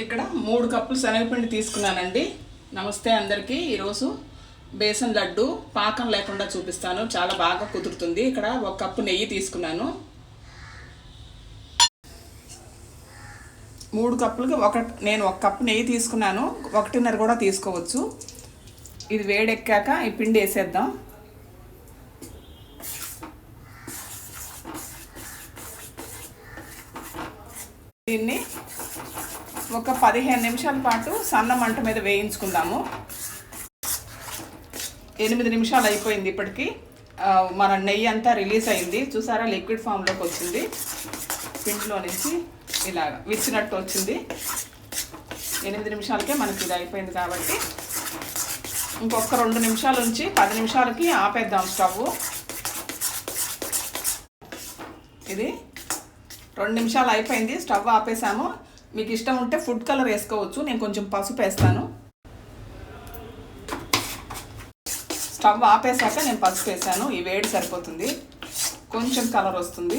ఇక్కడ 3 కప్పులు శనగపిండి తీసుకున్నానండి. నమస్తే అందరికీ. ఈరోజు బేసన్ లడ్డు పాకం లేకుండా చూపిస్తాను. చాలా బాగా కుదురుతుంది. ఇక్కడ 1 కప్పు నెయ్యి తీసుకున్నాను. 3 కప్పులకి నేను 1 కప్పు నెయ్యి తీసుకున్నాను. 1.5 కూడా తీసుకోవచ్చు. ఇది వేడెక్కాక ఈ పిండి వేసేద్దాం. దీన్ని ఒక 15 నిమిషాల పాటు సన్న మంట మీద వేయించుకుందాము. 8 నిమిషాలు అయిపోయింది. ఇప్పటికి మన నెయ్యి అంతా రిలీజ్ అయింది. చూసారా, లిక్విడ్ ఫామ్లోకి వచ్చింది. పిండిలో నుంచి ఇలాగ విచ్చినట్టు వచ్చింది. 8 నిమిషాలకే మనకి ఇది అయిపోయింది కాబట్టి ఇంకొక 2 నిమిషాల నుంచి 10 నిమిషాలకి ఆపేద్దాం స్టవ్. ఇది 2 నిమిషాలు అయిపోయింది. స్టవ్ ఆపేసాము. మీకు ఇష్టం ఉంటే ఫుడ్ కలర్ వేసుకోవచ్చు. నేను కొంచెం పసుపు వేస్తాను. స్టవ్ ఆపేసాక నేను పసుపు వేసాను. ఈ వేడి సరిపోతుంది. కొంచెం కలర్ వస్తుంది.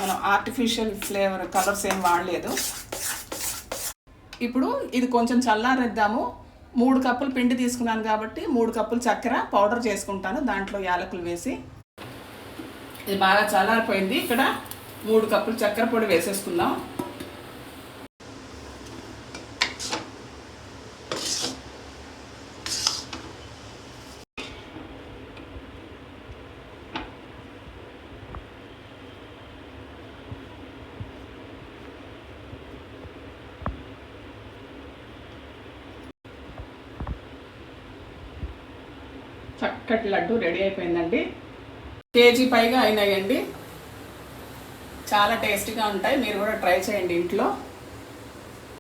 మనం ఆర్టిఫిషియల్ ఫ్లేవర్ కలర్స్ ఏం వాడలేదు. ఇప్పుడు ఇది కొంచెం చల్లారేద్దాము. 3 కప్పులు పిండి తీసుకున్నాను కాబట్టి 3 కప్పులు చక్కెర పౌడర్ చేసుకుంటాను. దాంట్లో యాలకులు వేసి ఇది బాగా చల్లారిపోయింది. ఇక్కడ 3 కప్పులు చక్కెర పొడి వేసేసుకుందాం. చక్కటి లడ్డు రెడీ అయిపోయిందండి. కేజీ పైగా అయినాయండి. చాలా టేస్టీగా ఉంటాయి. మీరు కూడా ట్రై చేయండి ఇంట్లో.